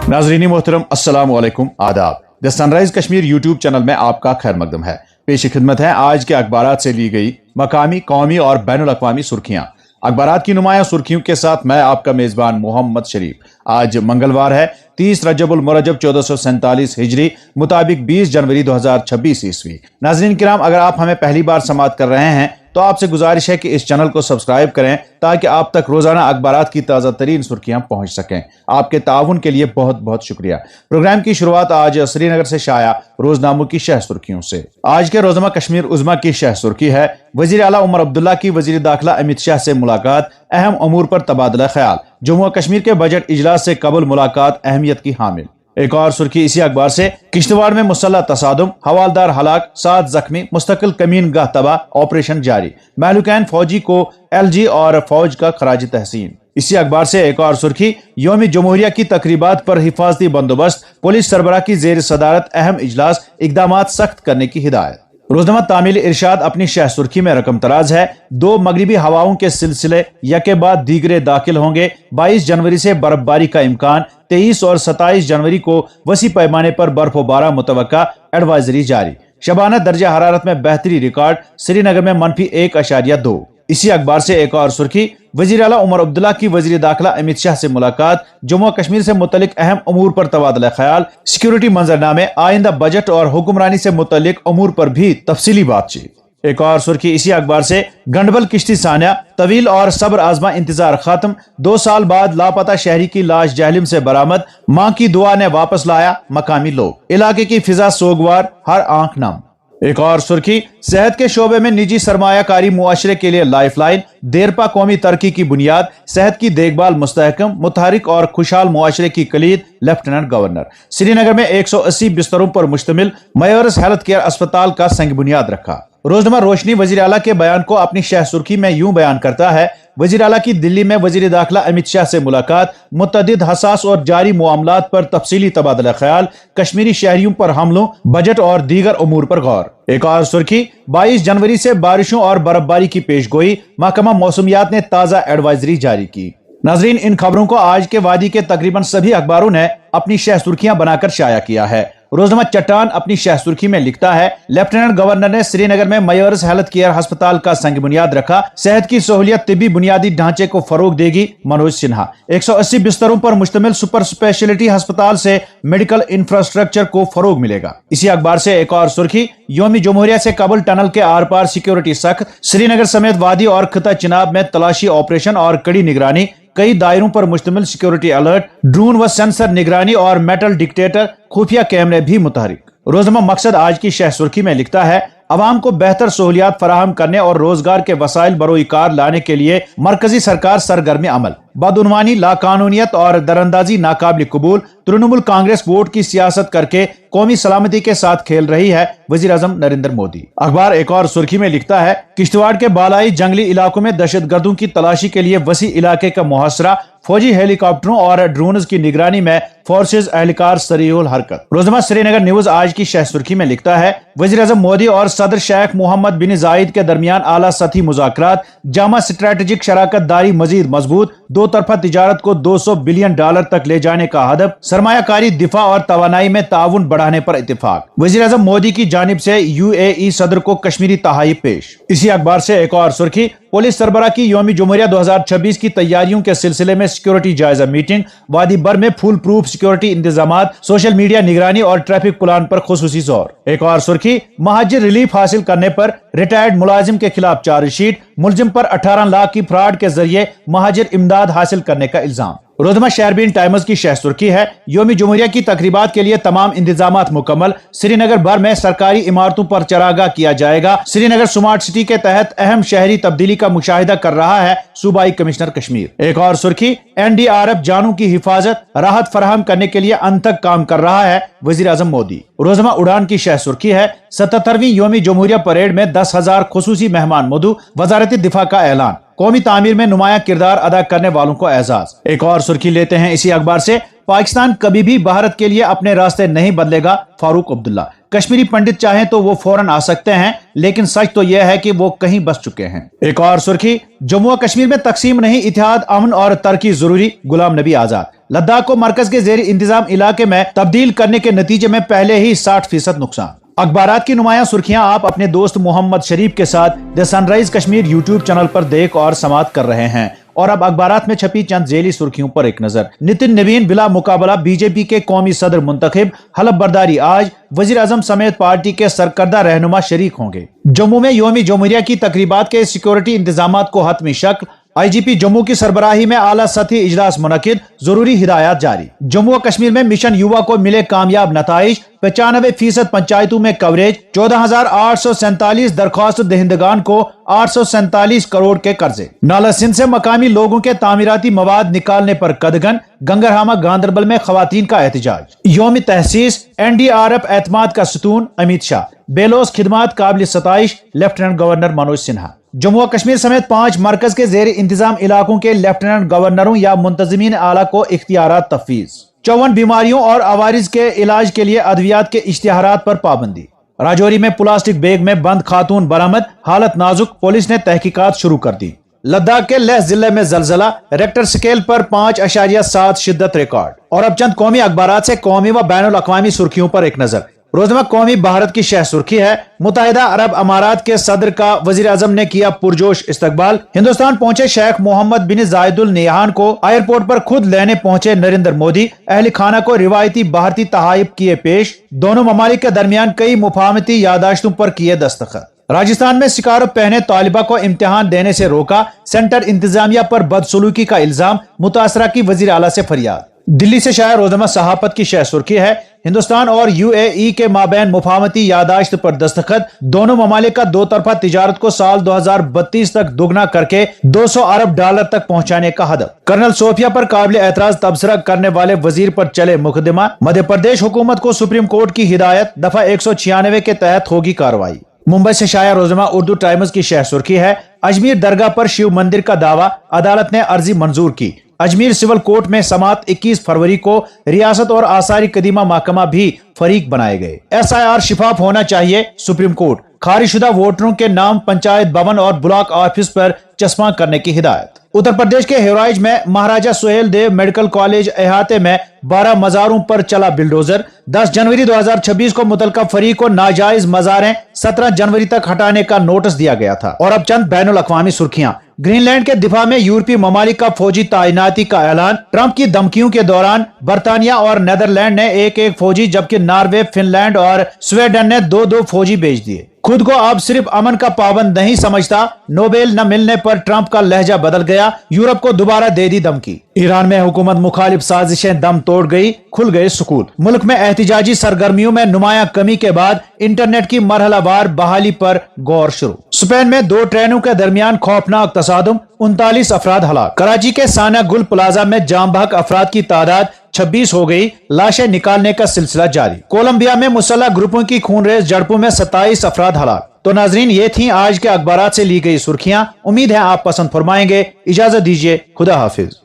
नाजरीन मोहतरम अस्सलाम वालेकुम आदाब। The sunrise Kashmir YouTube channel में आपका खैर मकदम है। पेश खिदमत है आज के अखबारात से ली गई मकामी, कौमी और बैनुल अक़वामी सुर्खियां। अखबारात की नुमाया सुर्खियों के साथ मैं आपका मेजबान मोहम्मद शरीफ। आज मंगलवार है 30 रजबुल मुरज्जब 1447 हिजरी मुताबिक 20 जनवरी 2026 ईस्वी। नाजरीन किराम, अगर आप हमें पहली बार समाअत कर रहे हैं तो आपसे गुजारिश है कि इस चैनल को सब्सक्राइब करें ताकि आप तक रोजाना अखबारात की ताज़ा तरीन सुर्खियां पहुंच सकें। आपके ताउन के लिए बहुत बहुत शुक्रिया। प्रोग्राम की शुरुआत आज श्रीनगर से शाया रोजनामों की शह सुर्खियों से। आज के रोजनामा कश्मीर उज़्मा की शह सुर्खी है, वजीर आला उमर अब्दुल्ला की वजीर दाखिला अमित शाह से मुलाकात, अहम अमूर पर तबादला ख्याल। जम्मू और कश्मीर के बजट इजलास से कबल मुलाकात अहमियत की हामिल। एक और सुर्खी इसी अखबार से, किश्तवाड़ में मुसल्लह तसादुम, हवालदार हलाक, 7 जख्मी, मुस्तकिल कमीन गाह तबाह, ऑपरेशन जारी। महलूकैन फौजी को LG और फौज का खराज तहसीन। इसी अखबार से एक और सुर्खी, यौम जमहूरिया की तकरीबात पर हिफाजती बंदोबस्त, पुलिस सरबराह की जेर सदारत अहम इजलास, इकदामात सख्त करने की हिदायत। रोजनामा तामील इरशाद अपनी शह सुर्खी में रकम तराज है, 2 मगरिबी हवाओं के सिलसिले यके बाद दीगरे दाखिल होंगे। 22 जनवरी से बर्फबारी का इम्कान, 23 और 27 जनवरी को वसी पैमाने पर बर्फबारी मुतवक्का, एडवाइजरी जारी। शबाना दर्जा हरारत में बेहतरी रिकॉर्ड, श्रीनगर में -1.2। इसी अखबार से एक और सुर्खी, वजीर आला उमर अब्दुल्ला की वजीर दाखिला अमित शाह से मुलाकात, जम्मू कश्मीर से मुतल्लिक अहम अमूर पर तबादला ख्याल, सिक्योरिटी मंजरनामे, आइंदा बजट और हुक्मरानी से मुतल्लिक अमूर पर भी तफसीली बातचीत। एक और सुर्खी इसी अखबार से, गंडबल किश्ती सान्या, तवील और सब्र आजमा इंतजार खत्म, 2 साल बाद लापता शहरी की लाश जहलिम से बरामद, मां की दुआ ने वापस लाया मकामी लोग, इलाके की फिजा सोगवार, हर आंख नम। एक और सुर्खी, सेहत के शोबे में निजी सरमायाकारी मुआशरे के लिए लाइफ लाइन, देरपा कौमी तरक्की की बुनियाद, सेहत की देखभाल मुस्तहकम, मुतहरिक और खुशहाल मुआशरे की कलीद, लेफ्टिनेंट गवर्नर। श्रीनगर में 180 बिस्तरों पर मुश्तमिल मेयर्स हेल्थ केयर अस्पताल का संग बुनियाद रखा। रोजनामा रोशनी वजीर आला के बयान को अपनी शह सुर्खी में यूं बयान करता है, वजीर आला की दिल्ली में वजीर दाखिला अमित शाह से मुलाकात, मुतअद्दिद हसास और जारी मामलात पर तफसीली तबादला ख्याल, कश्मीरी शहरियों पर हमलों, बजट और दीगर अमूर पर गौर। एक और सुर्खी, 22 जनवरी से बारिशों और बर्फबारी की पेशगोई, महकमा मौसमियात ने ताज़ा एडवाइजरी जारी की। नाजरीन, इन खबरों को आज के वादी के तकरीबन सभी अखबारों ने अपनी शह सुर्खियां बनाकर शाया किया है। रोजनामा चट्टान अपनी शह सुर्खी में लिखता है, लेफ्टिनेंट गवर्नर ने श्रीनगर में मेयर्स हेल्थ केयर अस्पताल का संग बुनियाद रखा, सेहत की सहूलियत तिब्बी बुनियादी ढांचे को फरोग देगी मनोज सिन्हा। 180 बिस्तरों पर मुश्तमिल सुपर स्पेशलिटी अस्पताल से मेडिकल इंफ्रास्ट्रक्चर को फरोग मिलेगा। इसी अखबार से एक और सुर्खी, यौमी जमहूरिया से कबल टनल के आर पार सिक्योरिटी सख्त, श्रीनगर समेत वादी और खिता चिनाब में तलाशी ऑपरेशन और कड़ी निगरानी, कई दायरों पर मुश्तमिल सिक्योरिटी अलर्ट, ड्रोन व सेंसर निगरानी और मेटल डिटेक्टर, खुफिया कैमरे भी मुतहरिक। रोजनामा मकसद आज की शह सुर्खी में लिखता है, अवाम को बेहतर सहूलियात फराहम करने और रोजगार के वसाइल बरोई कार लाने के लिए मरकजी सरकार सरगर्म अमल, बदउनवानी, लाकानूनियत और दरअंदाजी नाकाबिल कबूल। तृणमूल कांग्रेस वोट की सियासत करके कौमी सलामती के साथ खेल रही है, वजीर आजम नरेंद्र मोदी। अखबार एक और सुर्खी में लिखता है, किश्तवाड़ के बालाई जंगली इलाकों में दहशतगर्दों की तलाशी के लिए वसी इलाके का मुहासरा, फौजी हेलीकॉप्टरों और ड्रोन्स की निगरानी में फोर्सेज एहलकार सरीउल हरकत। रोजनामा श्रीनगर न्यूज आज की शह सुर्खी में लिखता है, वजीर आजम मोदी और सदर शेख मोहम्मद बिन जायद के दरमियान आला सतही मुज़ाकरात, जामा स्ट्रेटेजिक शराकत दारी मजीद मजबूत, 2 तरफा तिजारत को $200 बिलियन तक ले जाने का हदफ, सरमायाकारी, दिफा और तवानाई में ताउन बढ़ाने पर इत्तेफाक। वजीर आजम मोदी की जानिब से UAE सदर को कश्मीरी तहाइफ पेश। इसी अखबार से एक और सुर्खी, पुलिस सरबराह की यौमी जमहूरिया 2026 की तैयारियों के सिलसिले में सिक्योरिटी जायजा मीटिंग, वादी बर में फुल प्रूफ सिक्योरिटी इंतजामात, सोशल मीडिया निगरानी और ट्रैफिक प्लान पर खुसूसी जोर। एक और सुर्खी, महाजिर रिलीफ हासिल करने पर रिटायर्ड मुलाजिम के खिलाफ चार्जशीट, मुलजिम पर 18 लाख की फ्रॉड के जरिए महाजिर इमदाद हासिल करने का इल्जाम। रोजनामा शहरबीन टाइम्स की शह सुर्खी है, यौमी जमहूरिया की तकरीबात के लिए तमाम इंतजामात मुकम्मल, श्रीनगर भर में सरकारी इमारतों पर चरागाह किया जाएगा। श्रीनगर स्मार्ट सिटी के तहत अहम शहरी तब्दीली का मुशाहिदा कर रहा है सूबाई कमिश्नर कश्मीर। एक और सुर्खी, NDRF जानों की हिफाजत, राहत फराहम करने के लिए अनथक काम कर रहा है वजीर आजम मोदी। रोजनामा उड़ान की शह सुर्खी है, 77वीं यौमी जमहूरिया परेड में 10,000 खुसूसी मेहमान मदु, वजारत दिफा का ऐलान, कौमी तामीर में नुमाया किरदार अदा करने वालों को एजाज। एक और सुर्खी लेते हैं इसी अखबार से, पाकिस्तान कभी भी भारत के लिए अपने रास्ते नहीं बदलेगा, फारूक अब्दुल्ला। कश्मीरी पंडित चाहें तो वो फौरन आ सकते हैं, लेकिन सच तो यह है कि वो कहीं बस चुके हैं। एक और सुर्खी, जम्मू और कश्मीर में तकसीम नहीं, इत्तेहाद, अमन और तरक्की जरूरी, गुलाम नबी आजाद। लद्दाख को मरकज के जेर इंतजाम इलाके में तब्दील करने के नतीजे में पहले ही 60% नुकसान। अखबारात की नुमाया सुर्खियां आप अपने दोस्त मोहम्मद शरीफ के साथ the sunrise Kashmir YouTube channel पर देख और समाअत कर रहे हैं। और अब अखबारात में छपी चंद जेली सुर्खियों पर एक नजर। नितिन नवीन बिला मुकाबला बीजेपी के कौमी सदर मुंतखब, हलफ बर्दारी आज, वजीर आजम समेत पार्टी के सरकर्दा रहनुमा शरीक होंगे। जम्मू में यौम जमहूरिया की तकरीबात के सिक्योरिटी इंतजामात को हतमी शक्ल, आईजीपी जम्मू की सरबराही में आला सतही इजलास मुनक्किद, जरूरी हिदायत जारी। जम्मू और कश्मीर में मिशन युवा को मिले कामयाब नताइज, 95% पंचायतों में कवरेज, 14,847 दरख्वास्त दहिंदगान को 847 करोड़ के कर्जे। नाला सिंध से मकामी लोगों के तामीराती मवाद निकालने पर कदगन, गंगरहामा गांधरबल में खवातीन का एहतजाज। यौम तहसीस, एनडीआरएफ एतमाद का सतून, अमित शाह। बेलोस खिदमात काबिल सताइश, लेफ्टिनेंट गवर्नर मनोज सिन्हा। जम्मू और कश्मीर समेत 5 मरकज के जेर इंतजाम इलाकों के लेफ्टिनेंट गवर्नरों या मुंतजिमीन आला को इख्तियारात तफवीज। 54 बीमारियों और आवारिज के इलाज के लिए अद्वियात के इश्तिहारात पर पाबंदी। राजौरी में प्लास्टिक बैग में बंद खातून बरामद, हालत नाजुक, पुलिस ने तहकीकात शुरू कर दी। लद्दाख के लेह जिले में जलजला, रेक्टर स्केल पर 5.7 शिद्दत रिकॉर्ड। और अब चंद कौमी अखबारात से कौमी व बैनुल अक़वामी सुर्खियों पर एक नजर। रोजनामा कौमी भारत की शह सुर्खी है, मुत्तहिदा अरब अमारात के सदर का वजीर आजम ने किया पुरजोश इस्तकबाल। हिंदुस्तान पहुंचे शेख मोहम्मद बिन जायदुल नहयान को एयरपोर्ट पर खुद लेने पहुंचे नरेंद्र मोदी। अहल खाना को रिवायती भारतीय तहाइफ किए पेश। दोनों ममालिक के दरमियान कई मुफाहमती यादाश्तों पर किए दस्तखत। राजस्थान में स्कार्फ पहने तालिबा को इम्तिहान देने से रोका, सेंटर इंतजामिया पर बदसलूकी का इल्जाम, मुतासरा की वजीर आला से फरियाद। दिल्ली से शायर रोजनामा सहाफत की शह सुर्खी है, हिंदुस्तान और यूएई के माबैन मुफाहमती यादाश्त पर दस्तखत। दोनों ममालिक का दो तरफा तिजारत को साल 2032 तक दुगना करके 200 अरब डॉलर तक पहुंचाने का हदफ। कर्नल सोफिया पर काबिल एतराज तबसरा करने वाले वजीर पर चले मुकदमा। मध्य प्रदेश हुकूमत को सुप्रीम कोर्ट की हिदायत, दफा 196 के तहत होगी कार्रवाई। मुंबई से शाया रोजनामा उर्दू टाइम्स की शह सुर्खी है, अजमेर दरगाह पर शिव मंदिर का दावा, अदालत ने अर्जी मंजूर की। अजमेर सिविल कोर्ट में समात 21 फरवरी को, रियासत और आसारी कदीमा महकमा भी फरीक बनाए गए। SIR शिफाफ होना चाहिए, सुप्रीम कोर्ट। खारिजशुदा वोटरों के नाम पंचायत भवन और ब्लॉक ऑफिस पर चस्पा करने की हिदायत। उत्तर प्रदेश के हिराइज में महाराजा सुहेल देव मेडिकल कॉलेज अहाते में 12 मज़ारों पर चला बिल्डोजर। 10 जनवरी 2026 को मुतलका फरीक को नाजायज मज़ारें 17 जनवरी तक हटाने का नोटिस दिया गया था। और अब चंद बैनुल अक़वामी सुर्खियां। ग्रीनलैंड के दिफा में यूरोपीय ममालिक का फौजी तैनाती का ऐलान। ट्रंप की धमकियों के दौरान बरतानिया और नेदरलैंड ने एक फौजी, जबकि नॉर्वे, फिनलैंड और स्वीडन ने 2 फौजी भेज दिए। खुद को अब सिर्फ अमन का पाबंद नहीं समझता, नोबेल न मिलने पर ट्रंप का लहजा बदल गया, यूरोप को दोबारा दे दी धमकी। ईरान में हुकूमत मुखालिफ साजिशें दम तोड़ गई, खुल गए स्कूल। मुल्क में एहतिजाजी सरगर्मियों में नुमाया कमी के बाद इंटरनेट की मरहलावार बहाली पर गौर शुरू। स्पेन में 2 ट्रेनों के दरमियान खौफनाक तसादुम, 39 अफराद हलाक। कराची के साना गुल प्लाजा में जाम बहक अफराद की तादाद 26 हो गई, लाशें निकालने का सिलसिला जारी। कोलंबिया में मुसल्लह ग्रुपों की खूनरेज झड़पों में 27 अफराद हलाक। तो नाजरीन, ये थी आज के अखबारात से ली गई सुर्खियां। उम्मीद है आप पसंद फरमाएंगे। इजाजत दीजिए, खुदा हाफिज।